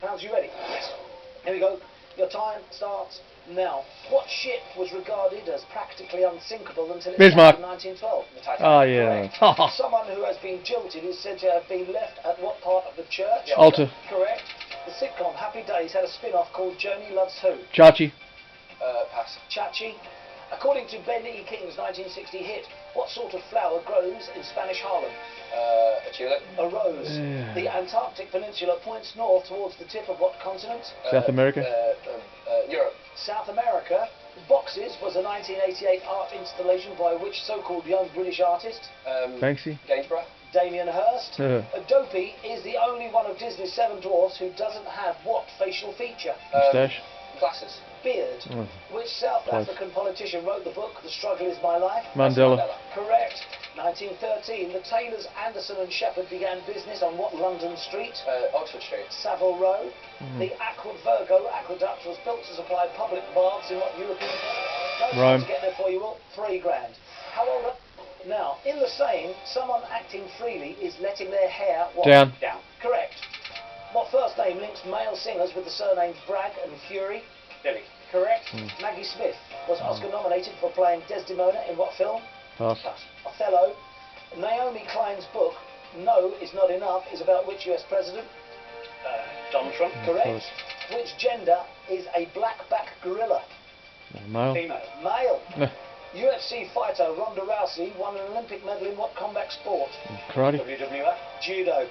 Pounds, you ready? Yes. Here we go. Your time starts now. What ship was regarded as practically unsinkable until it sank in 1912? The Titanic. Oh, yeah. Someone who has been jilted is said to have been left at what part of the church? Altar. Correct. The sitcom Happy Days had a spin-off called Joni Loves Who? Chachi. Pass. Chachi. According to Ben E. King's 1960 hit, what sort of flower grows in Spanish Harlem? A tulip. A rose. Yeah. The Antarctic Peninsula points north towards the tip of what continent? South America. Europe. South America. Boxes was a 1988 art installation by which so-called young British artist? Banksy. Gainsborough. Damien Hirst. Dopey is the only one of Disney's seven dwarfs who doesn't have what facial feature? Moustache. Glasses. Beard. Oh. Which South Close. African politician wrote the book The Struggle Is My Life? Mandela. Correct. 1913, the tailors Anderson and Shepherd began business on what London street? Oxford Street. Savile Row. The Aqua Virgo aqueduct was built to supply public baths in what European country? Rome. To get there for you all, £3 grand. How old are... Now, in the saying, someone acting freely is letting their hair... What? Down. Down. Correct. What first name links male singers with the surnames Bragg and Fury? Billy. Correct. Maggie Smith was Oscar nominated for playing Desdemona in what film? Pass. Othello. Naomi Klein's book, No Is Not Enough, is about which US president? Donald Trump. Correct. Which gender is a black-back gorilla? Male. Female. Male. UFC fighter Ronda Rousey won an Olympic medal in what combat sport? Karate. WWF. Judo.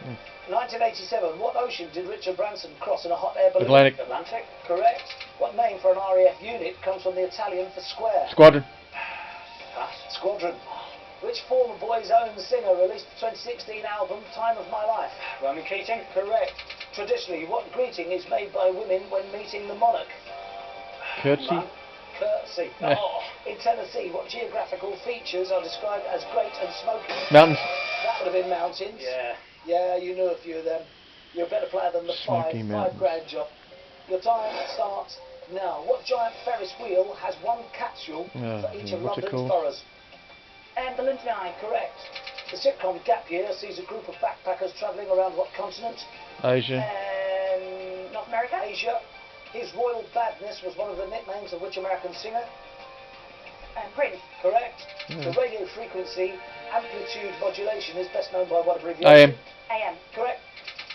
1987, what ocean did Richard Branson cross in a hot air balloon? Atlantic. Atlantic. Correct. What name for an RAF unit comes from the Italian for square? Squadron. Squadron. Which former Boys Own singer released the 2016 album Time of My Life? Roman Keating. Correct. Traditionally, what greeting is made by women when meeting the monarch? Curtsy. Curtsy. In Tennessee, what geographical features are described as great and smoky? Mountains. That would have been mountains. Yeah, you knew a few of them. You're a better player than the Smoky Mountains. £5 grand job. Your time starts now. What giant Ferris wheel has one capsule for each of what's it London's called? boroughs? The London Eye. Correct. The sitcom Gap Year sees a group of backpackers travelling around what continent? Asia. North America. Asia. His Royal Badness was one of the nicknames of which American singer? Prince. Correct. The radio frequency amplitude modulation is best known by what abbreviation? AM. AM. Correct.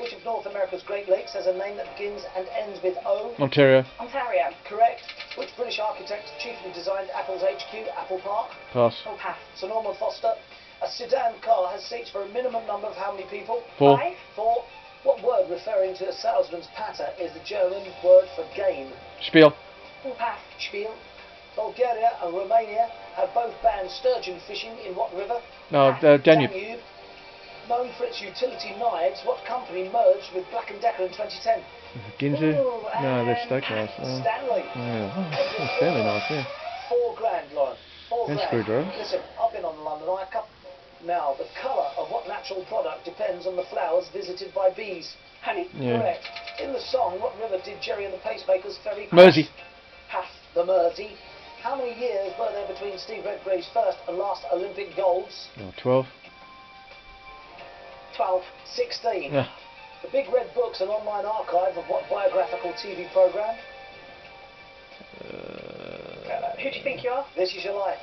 Which of North America's Great Lakes has a name that begins and ends with O? Ontario. Ontario. Correct. Which British architect chiefly designed Apple's HQ, Apple Park? Pass. Oh, pass. Sir Norman Foster. A sedan car has seats for a minimum number of how many people? 4. 5. 4. What word referring to a salesman's patter is the German word for game? Spiel. Oh, pass. Spiel. Bulgaria and Romania have both banned sturgeon fishing in what river? No, Danube. Known for its utility knives, what company merged with Black & Decker in 2010? Ginzu. Ooh, No, they're steakhouse. Stanley. Yeah. That's fairly nice, yeah. £4 grand, Lauren. £4 And grand. screwdriver. Listen, I've been on the London Eye Cup. Now, the colour of what natural product depends on the flowers visited by bees? Honey. Yeah. Correct. In the song, what river did Jerry and the Pacemakers ferry cross? Mersey. Pass. The Mersey. How many years were there between Steve Redgrave's first and last Olympic golds? 12. 12. 16. Yeah. The Big Red Book's an online archive of what biographical TV programme? Who do you think you are? This Is Your Life.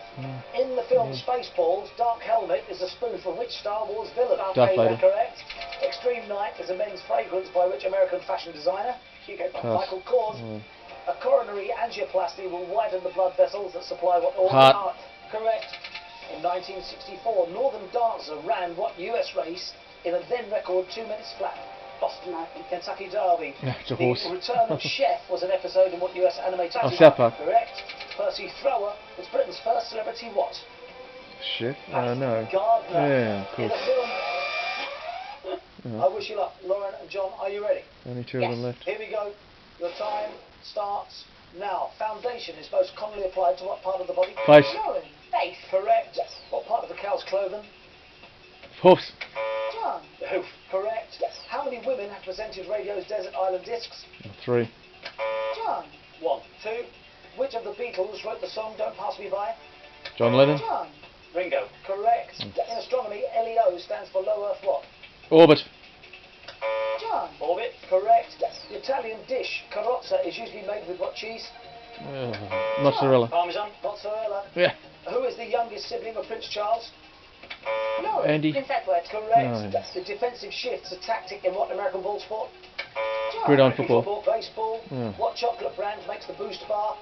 In the film Spaceballs, Dark Helmet is a spoof of which Star Wars villain? Darth Vader. Correct. Extreme Night is a men's fragrance by which American fashion designer? Hugo Boss. Pass. Michael Kors. A coronary angioplasty will widen the blood vessels that supply what organ? Heart. Correct. In 1964, Northern Dancer ran what US race in a then record 2 minutes flat? Boston Marathon. Kentucky Derby. Yeah, it's a horse. The Return of Chef was an episode in what US animated? South Park. Correct. Percy Thrower was Britain's first celebrity what? Shit. No. Gardner. Yeah, of In course. a film. I wish you luck. Lauren and John, are you ready? Only 2 of them left. Here we go. Your time starts now. Foundation is most commonly applied to what part of the body? Face. Lauren. Face. Correct. What part of the cow's cloven? Hoofs. John. The hoof. Correct. How many women have presented radio's Desert Island Discs? 3. John. 1. 2. Which of the Beatles wrote the song Don't Pass Me By? John Lennon. John. Ringo. Correct. In astronomy, LEO stands for low Earth what? Orbit. John. Orbit. Correct. The Italian dish carrozza is usually made with what cheese? Mozzarella. Parmesan. Mozzarella. Yeah. Who is the youngest sibling of Prince Charles? Lauren. Andy. Prince Edward. Correct. Oh, yeah. The defensive shift's a tactic in what American ball sport? John. Gridiron American football. Baseball. Yeah. What chocolate brand makes the Boost bar?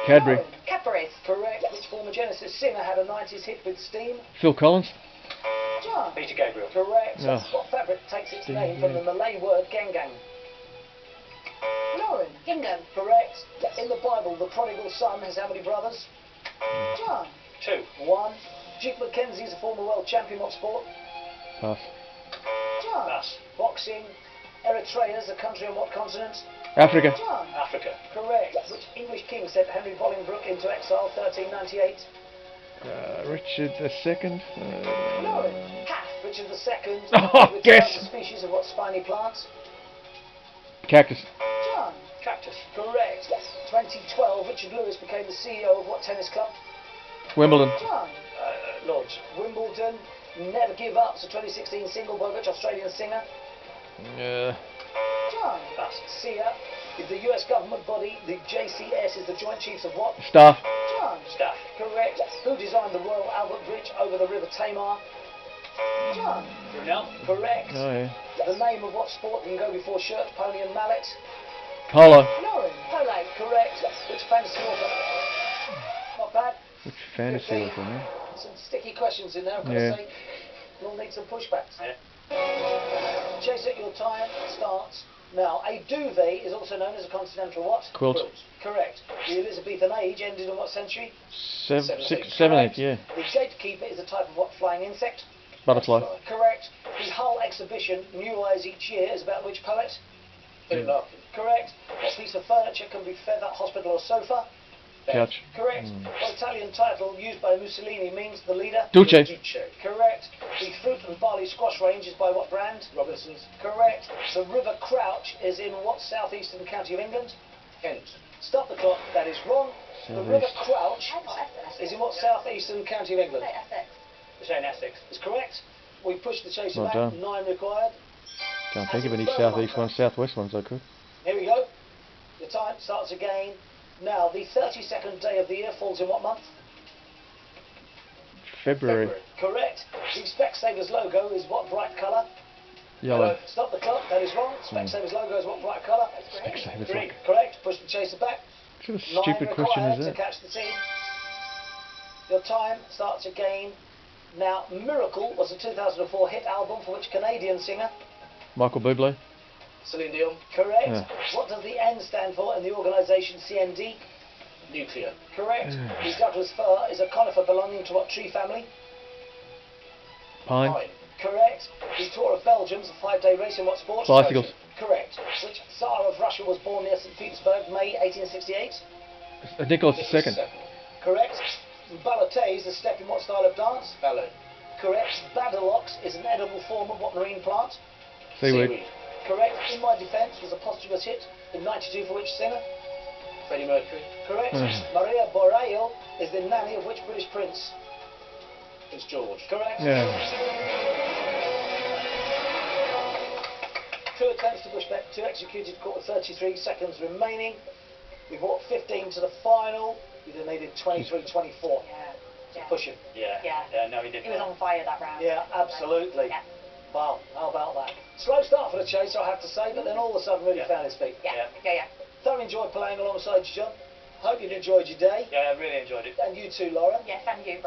Cadbury. Lauren. Cadbury's. Correct. Which former Genesis singer had a 90s hit with Steam? Phil Collins. John. Peter Gabriel. Correct. Oh. What fabric takes its Steam, name from yeah. the Malay word gengang? Lauren. Gingham. Correct. In the Bible, the prodigal son has how many brothers? John. 2. 1. Duke Mackenzie is a former world champion. What sport? Pass. John. Pass. Boxing. Eritrea is a country on what continent? Africa. John. Africa. Correct. Which English king sent Henry Bolingbroke into exile 1398? Richard II. Lauren. Pass. Richard II. Oh, returned guess. the species of what spiny plant? Cactus. John. Cactus. Correct. 2012, Richard Lewis became the CEO of what tennis club? Wimbledon. John. Lodge. Wimbledon. Never Give Up, so 2016 single by which Australian singer? John. Pass. SIA. Is the US government body. The JCS is the Joint Chiefs of what? Staff. John. Staff. Correct. Who designed the Royal Albert Bridge over the River Tamar? John. Brunel. Correct. Oh yeah. The name of what sport can go before shirt, pony and mallet? Polo. Lauren. Polo. Correct. Which fantasy author? Not bad. Which fantasy was man? Some sticky questions in there, I've got Yeah. to say. You'll need some pushbacks. Chase it, your time starts now. A duvet is also known as a continental what? Quilt. Correct. The Elizabethan age ended in what century? 7, 6, 7, Correct. 8, yeah. The gatekeeper is a type of what flying insect? Butterfly. Correct. The Hull exhibition, New Eyes Each Year, is about which poet? Philip Larkin. Correct. What piece of furniture can be feather, hospital or sofa? Couch. Correct. What Italian title used by Mussolini means the leader? Dulce. Correct. The fruit and barley squash range is by what brand? Robinson's. Correct. The River Crouch is in what southeastern county of England? Kent. Stop the clock. That is wrong. The River Southeast. Crouch I got Essex. is in what southeastern county of England? Say Essex. It's in Essex. Is correct. We pushed the chaser Well back. done. 9 required. Can't think of any southeast ones, southwest ones I could. Here we go. The time starts again. Now, the 32nd day of the year falls in what month? February. Correct. The Specsavers logo is what bright colour? Yellow. Stop the clock. That is wrong. Specsavers logo is what bright colour? Specsavers Green. logo. Correct. Push the chaser back. What sort of 9 stupid question required is to that? catch the team. Your time starts again. Now, Miracle was a 2004 hit album for which Canadian singer? Michael Bublé. Celine Dion. Correct. Yeah. What does the N stand for in the organisation CND? Nuclear. Correct. Yeah. The Douglas fir is a conifer belonging to what tree family? Pine. Pine. Correct. The Tour of Belgium is a 5-day race in what sport? Bicycles. Correct. Which Tsar of Russia was born near St. Petersburg, May 1868? Nicholas Nicholas II. Correct. Balotay is a step in what style of dance? Ballet. Correct. Badalox is an edible form of what marine plant? Seaweed. Correct. In My Defence was a posthumous hit in 92 for which singer? Freddie Mercury. Correct. Mm. Maria Boreal is the nanny of which British prince? Prince George. Correct. Yeah. 2 attempts to push back, 2 executed, caught with 33 seconds remaining. We brought 15 to the final. You'd have needed 23-24 Yeah. to push him. Yeah. No, he didn't. He was on fire that round. Yeah, absolutely. Yeah. Wow, how about that? Slow start for the chase, I have to say, but then all of a sudden really found his feet. Yeah. Thoroughly enjoyed playing alongside you, John. Hope you've enjoyed your day. Yeah, I really enjoyed it. And you too, Lauren. Yes, and you.